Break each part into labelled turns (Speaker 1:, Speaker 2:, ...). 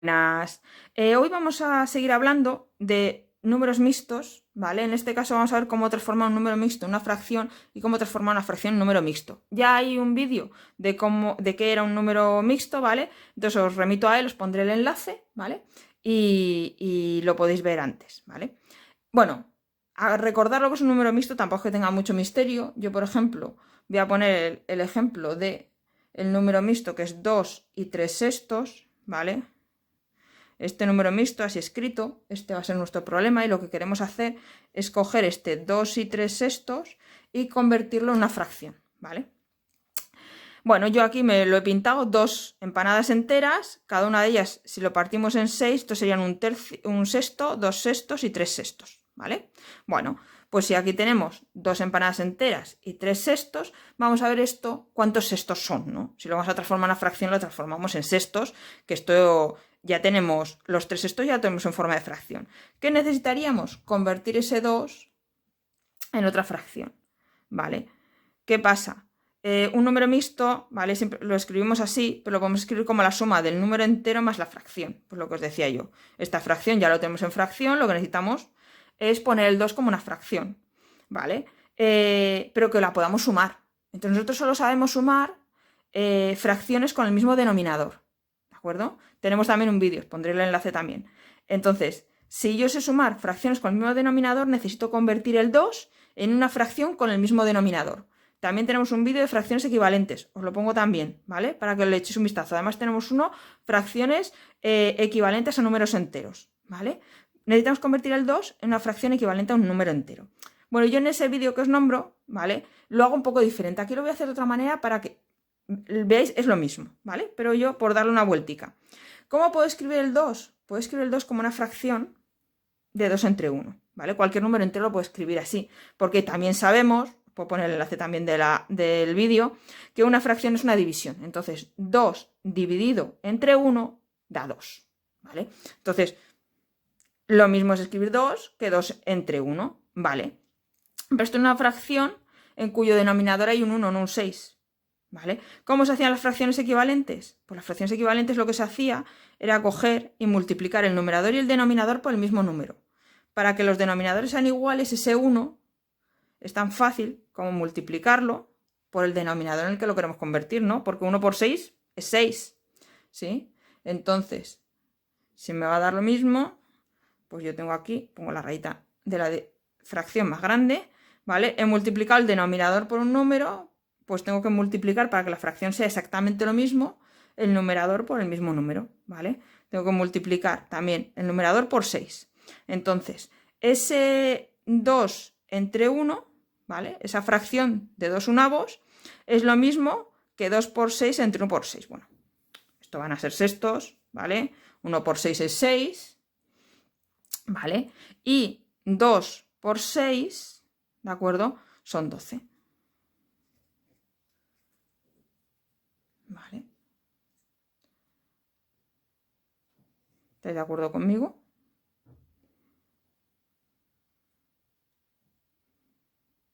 Speaker 1: Buenas. Hoy vamos a seguir hablando de números mixtos, ¿vale? En este caso vamos a ver cómo transformar un número mixto en una fracción y cómo transformar una fracción en un número mixto. Ya hay un vídeo de qué era un número mixto, ¿vale? Entonces os remito a él, os pondré el enlace, ¿vale? Y lo podéis ver antes, ¿vale? Bueno, a recordar lo que es un número mixto tampoco es que tenga mucho misterio. Yo, por ejemplo, voy a poner el ejemplo de el número mixto que es 2 y 3 sextos, ¿vale? Este número mixto así escrito, este va a ser nuestro problema y lo que queremos hacer es coger este 2 y 3 sextos y convertirlo en una fracción, ¿vale? Bueno, yo aquí me lo he pintado, dos empanadas enteras, cada una de ellas, si lo partimos en 6, esto serían un sexto, 2 sextos y 3 sextos, ¿vale? Bueno, pues si aquí tenemos dos empanadas enteras y 3 sextos, vamos a ver esto, cuántos sextos son, ¿no? Si lo vamos a transformar en una fracción, lo transformamos en sextos, que esto ya tenemos, los 3 sextos ya lo tenemos en forma de fracción. ¿Qué necesitaríamos? Convertir ese 2 en otra fracción, ¿vale? ¿Qué pasa? Un número mixto, ¿vale? Siempre lo escribimos así, pero lo podemos escribir como la suma del número entero más la fracción, pues lo que os decía yo. Esta fracción ya lo tenemos en fracción, lo que necesitamos es poner el 2 como una fracción, ¿vale? Pero que la podamos sumar. Entonces nosotros solo sabemos sumar fracciones con el mismo denominador, ¿de acuerdo? Tenemos también un vídeo, os pondré el enlace también. Entonces, si yo sé sumar fracciones con el mismo denominador, necesito convertir el 2 en una fracción con el mismo denominador. También tenemos un vídeo de fracciones equivalentes, os lo pongo también, ¿vale? Para que le echéis un vistazo. Además tenemos uno, fracciones equivalentes a números enteros, ¿vale? Necesitamos convertir el 2 en una fracción equivalente a un número entero. Bueno, yo en ese vídeo que os nombro, ¿vale? Lo hago un poco diferente. Aquí lo voy a hacer de otra manera para que veáis, es lo mismo, ¿vale? Pero yo por darle una vueltica. ¿Cómo puedo escribir el 2? Puedo escribir el 2 como una fracción de 2 entre 1, ¿vale? Cualquier número entero lo puedo escribir así, porque también sabemos, puedo poner el enlace también del vídeo, que una fracción es una división. Entonces, 2 dividido entre 1 da 2, ¿vale? Entonces, lo mismo es escribir 2 que 2 entre 1, ¿vale? Pero esto es una fracción en cuyo denominador hay un 1, no un 6, ¿vale? ¿Cómo se hacían las fracciones equivalentes? Pues las fracciones equivalentes lo que se hacía era coger y multiplicar el numerador y el denominador por el mismo número. Para que los denominadores sean iguales, ese 1 es tan fácil como multiplicarlo por el denominador en el que lo queremos convertir, ¿no? Porque 1 por 6 es 6, ¿sí? Entonces, si me va a dar lo mismo, pues yo tengo aquí, pongo la rayita de la fracción más grande, ¿vale? He multiplicado el denominador por un número, pues tengo que multiplicar para que la fracción sea exactamente lo mismo, el numerador por el mismo número, ¿vale? Tengo que multiplicar también el numerador por 6. Entonces, ese 2 entre 1, ¿vale? Esa fracción de 2 unavos es lo mismo que 2 por 6 entre 1 por 6. Bueno, esto van a ser sextos, ¿vale? 1 por 6 es 6, ¿vale? Y 2 por 6, ¿de acuerdo? Son 12. ¿Vale? ¿Estáis de acuerdo conmigo?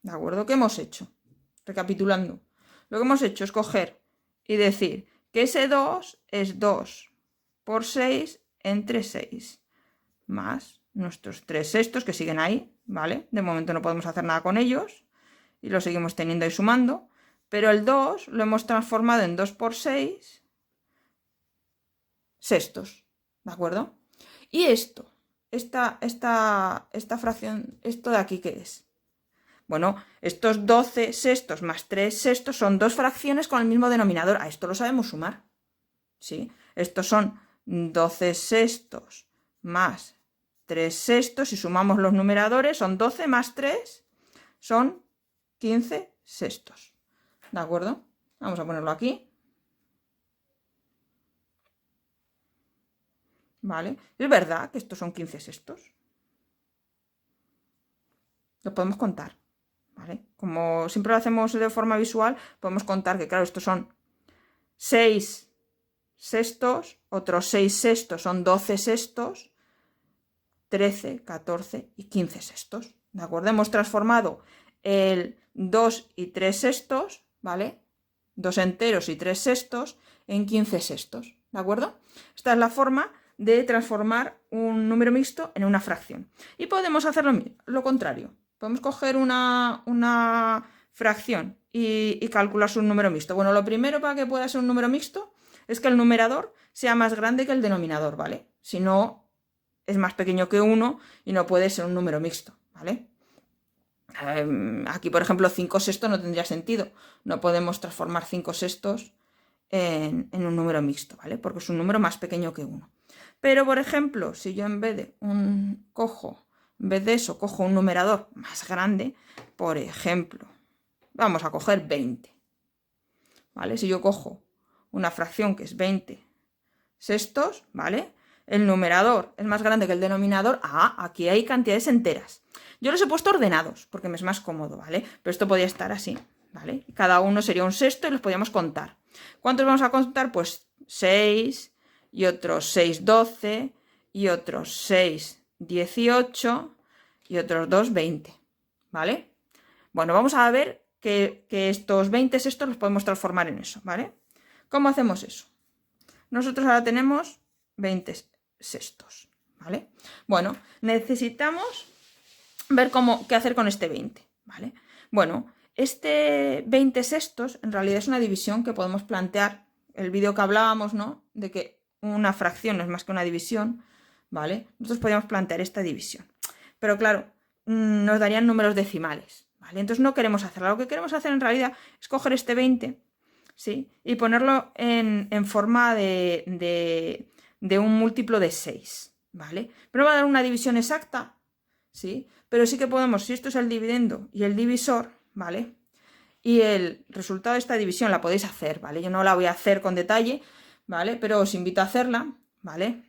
Speaker 1: ¿De acuerdo? ¿Qué hemos hecho? Recapitulando. Lo que hemos hecho es coger y decir que ese 2 es 2 por 6 entre 6, más nuestros 3 sextos que siguen ahí, ¿vale? De momento no podemos hacer nada con ellos y lo seguimos teniendo ahí sumando, pero el 2 lo hemos transformado en 2 por 6 sextos, ¿de acuerdo? Y esto, esta fracción, ¿esto de aquí qué es? Bueno, estos 12 sextos más 3 sextos son dos fracciones con el mismo denominador. A esto lo sabemos sumar, ¿sí? Estos son 12 sextos más 3 sextos. Si sumamos los numeradores, son 12 más 3, son 15 sextos. ¿De acuerdo? Vamos a ponerlo aquí. ¿Vale? Es verdad que estos son 15 sextos. Lo podemos contar. ¿Vale? Como siempre lo hacemos de forma visual, podemos contar que, claro, estos son 6 sextos, otros 6 sextos son 12 sextos, 13, 14 y 15 sextos. ¿De acuerdo? Hemos transformado el 2 y 3 sextos, ¿vale? 2 enteros y 3 sextos en 15 sextos. ¿De acuerdo? Esta es la forma de transformar un número mixto en una fracción. Y podemos hacer lo contrario. Podemos coger una fracción y calcular su número mixto. Bueno, lo primero para que pueda ser un número mixto es que el numerador sea más grande que el denominador, ¿vale? Si no, es más pequeño que 1 y no puede ser un número mixto, ¿vale? Aquí, por ejemplo, 5 sextos no tendría sentido. No podemos transformar 5 sextos en un número mixto, ¿vale? Porque es un número más pequeño que 1. Pero, por ejemplo, si yo en vez de eso, cojo un numerador más grande, por ejemplo, vamos a coger 20, ¿vale? Si yo cojo una fracción que es 20 sextos, ¿vale? El numerador es más grande que el denominador. Aquí hay cantidades enteras. Yo los he puesto ordenados porque me es más cómodo, ¿vale? Pero esto podía estar así, ¿vale? Cada uno sería un sexto y los podíamos contar. ¿Cuántos vamos a contar? Pues 6 y otros 6, 12 y otros 6, 18 y otros 2, 20, ¿vale? Bueno, vamos a ver que estos 20 sextos los podemos transformar en eso, ¿vale? ¿Cómo hacemos eso? Nosotros ahora tenemos 20 sextos, ¿vale? Bueno, necesitamos ver qué hacer con este 20, ¿vale? Bueno, este 20 sextos en realidad es una división que podemos plantear. El vídeo que hablábamos, ¿no? De que una fracción no es más que una división, ¿vale? Nosotros podríamos plantear esta división. Pero claro, nos darían números decimales, ¿vale? Entonces no queremos hacerlo. Lo que queremos hacer en realidad es coger este 20, ¿sí? Y ponerlo en forma de un múltiplo de 6, ¿vale? Pero no va a dar una división exacta, ¿sí? Pero sí que podemos, si esto es el dividendo y el divisor, ¿vale? Y el resultado de esta división la podéis hacer, ¿vale? Yo no la voy a hacer con detalle, ¿vale? Pero os invito a hacerla, ¿vale?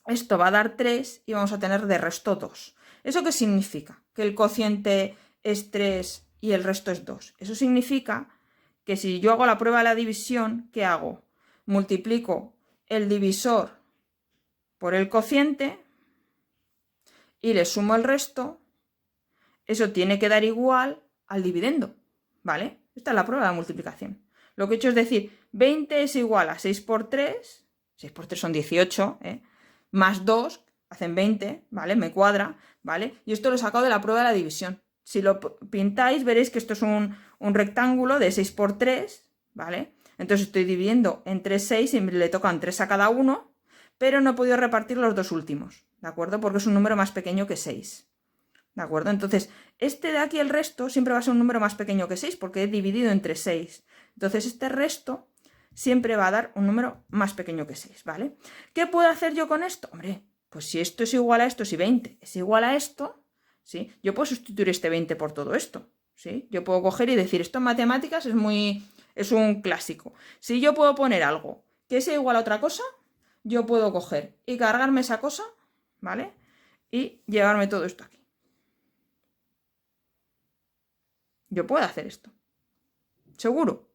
Speaker 1: Esto va a dar 3 y vamos a tener de resto 2. ¿Eso qué significa? Que el cociente es 3 y el resto es 2. Eso significa que si yo hago la prueba de la división, ¿qué hago? Multiplico el divisor por el cociente y le sumo el resto. Eso tiene que dar igual al dividendo, ¿vale? Esta es la prueba de multiplicación. Lo que he hecho es decir, 20 es igual a 6 por 3, 6 por 3 son 18, más 2 hacen 20, ¿vale? Me cuadra, ¿vale? Y esto lo he sacado de la prueba de la división. Si lo pintáis, veréis que esto es un rectángulo de 6 por 3, ¿vale? Entonces estoy dividiendo entre 6 y le tocan 3 a cada uno, pero no he podido repartir los dos últimos, ¿de acuerdo? Porque es un número más pequeño que 6. ¿De acuerdo? Entonces, este de aquí, el resto, siempre va a ser un número más pequeño que 6 porque he dividido entre 6. Entonces, este resto siempre va a dar un número más pequeño que 6, ¿vale? ¿Qué puedo hacer yo con esto? Hombre, pues si esto es igual a esto, si 20 es igual a esto, ¿sí? Yo puedo sustituir este 20 por todo esto, ¿sí? Yo puedo coger y decir, esto en matemáticas es un clásico. Si yo puedo poner algo que sea igual a otra cosa, yo puedo coger y cargarme esa cosa, ¿vale? Y llevarme todo esto aquí. Yo puedo hacer esto. Seguro.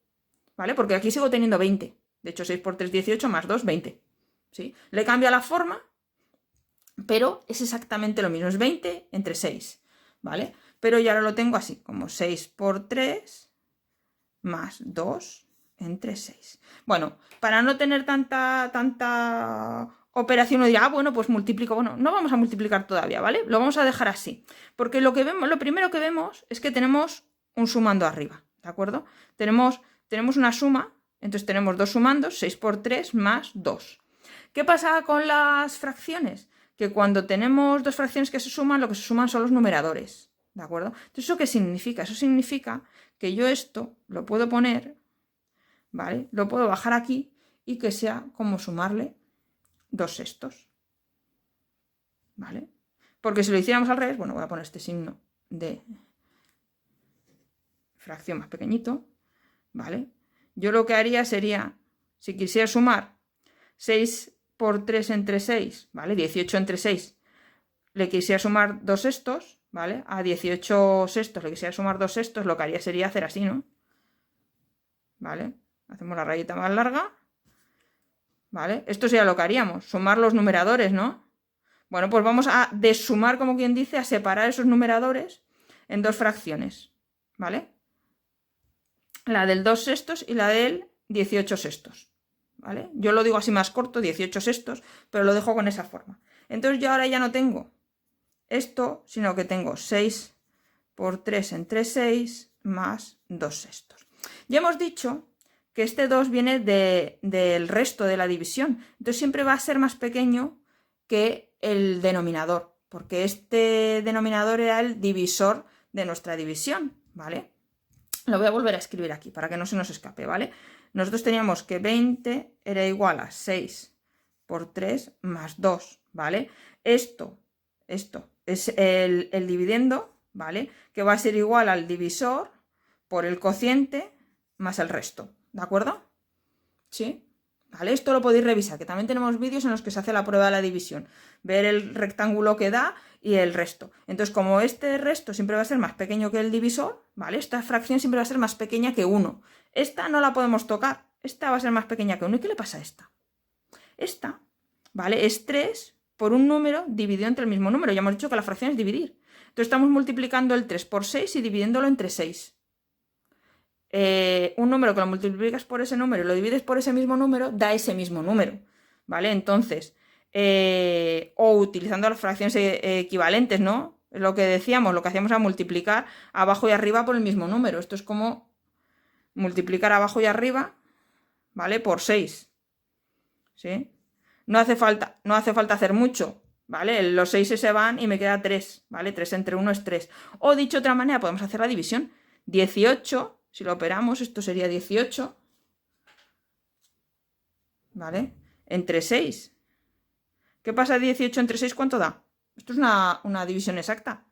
Speaker 1: ¿Vale? Porque aquí sigo teniendo 20. De hecho, 6 por 3, 18, más 2, 20. ¿Sí? Le cambia la forma, pero es exactamente lo mismo. Es 20 entre 6. ¿Vale? Pero ya ahora lo tengo así, como 6 por 3 más 2 entre 6. Bueno, para no tener tanta operación, uno dirá, bueno, pues multiplico. Bueno, no vamos a multiplicar todavía, ¿vale? Lo vamos a dejar así. Porque lo primero que vemos es que tenemos un sumando arriba, ¿de acuerdo? Tenemos una suma, entonces tenemos dos sumandos, 6 por 3 más 2. ¿Qué pasa con las fracciones? Que cuando tenemos dos fracciones que se suman, lo que se suman son los numeradores, ¿de acuerdo? Entonces, ¿eso qué significa? Eso significa que yo esto lo puedo poner, ¿vale? Lo puedo bajar aquí y que sea como sumarle 2 sextos, ¿vale? Porque si lo hiciéramos al revés, bueno, voy a poner este signo de fracción más pequeñito, ¿vale? Yo lo que haría sería, si quisiera sumar 6 por 3 entre 6, ¿vale? 18 entre 6, le quisiera sumar 2 sextos, ¿vale? A 18 sextos le quisiera sumar 2 sextos, lo que haría sería hacer así, ¿no? ¿Vale? Hacemos la rayita más larga, ¿vale? Esto sería lo que haríamos, sumar los numeradores, ¿no? Bueno, pues vamos a desumar, como quien dice, a separar esos numeradores en dos fracciones, ¿vale? La del 2 sextos y la del 18 sextos, ¿vale? Yo lo digo así más corto, 18 sextos, pero lo dejo con esa forma. Entonces yo ahora ya no tengo esto, sino que tengo 6 por 3 entre 6 más 2 sextos. Ya hemos dicho que este 2 viene del resto de la división, entonces siempre va a ser más pequeño que el denominador, porque este denominador era el divisor de nuestra división, ¿vale? Lo voy a volver a escribir aquí para que no se nos escape, ¿vale? Nosotros teníamos que 20 era igual a 6 por 3 más 2, ¿vale? Esto es el dividendo, ¿vale? Que va a ser igual al divisor por el cociente más el resto, ¿de acuerdo? ¿Sí? ¿Vale? Esto lo podéis revisar, que también tenemos vídeos en los que se hace la prueba de la división, ver el rectángulo que da y el resto. Entonces, como este resto siempre va a ser más pequeño que el divisor, ¿vale? Esta fracción siempre va a ser más pequeña que 1. Esta no la podemos tocar, esta va a ser más pequeña que 1. ¿Y qué le pasa a esta? Esta, ¿vale? Es 3 por un número dividido entre el mismo número. Ya hemos dicho que la fracción es dividir. Entonces estamos multiplicando el 3 por 6 y dividiéndolo entre 6. Un número que lo multiplicas por ese número y lo divides por ese mismo número, da ese mismo número, ¿vale? Entonces, o utilizando las fracciones equivalentes, ¿no? Es lo que decíamos, lo que hacíamos era multiplicar abajo y arriba por el mismo número. Esto es como multiplicar abajo y arriba, ¿vale? Por 6, ¿sí? No hace falta hacer mucho, ¿vale? Los 6 se van y me queda 3, ¿vale? 3 entre 1 es 3. O dicho de otra manera, podemos hacer la división. 18... Si lo operamos, esto sería 18, ¿vale? Entre 6. ¿Qué pasa 18 entre 6? ¿Cuánto da? Esto es una división exacta,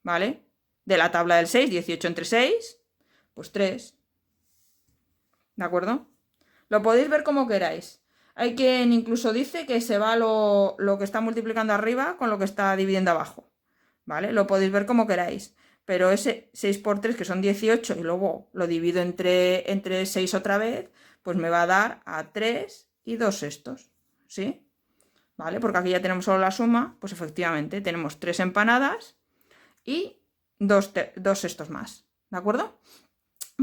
Speaker 1: ¿vale? De la tabla del 6, 18 entre 6, pues 3. ¿De acuerdo? Lo podéis ver como queráis. Hay quien incluso dice que se va lo que está multiplicando arriba con lo que está dividiendo abajo, ¿vale? Lo podéis ver como queráis. Pero ese 6 por 3, que son 18, y luego lo divido entre 6 otra vez, pues me va a dar a 3 y 2 sextos, ¿sí? ¿Vale? Porque aquí ya tenemos solo la suma, pues efectivamente tenemos 3 empanadas y 2 sextos más, ¿de acuerdo?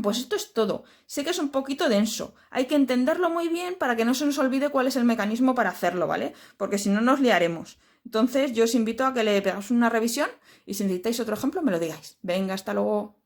Speaker 1: Pues esto es todo. Sé que es un poquito denso. Hay que entenderlo muy bien para que no se nos olvide cuál es el mecanismo para hacerlo, ¿vale? Porque si no nos liaremos. Entonces yo os invito a que le pegáis una revisión y si necesitáis otro ejemplo me lo digáis. Venga, hasta luego.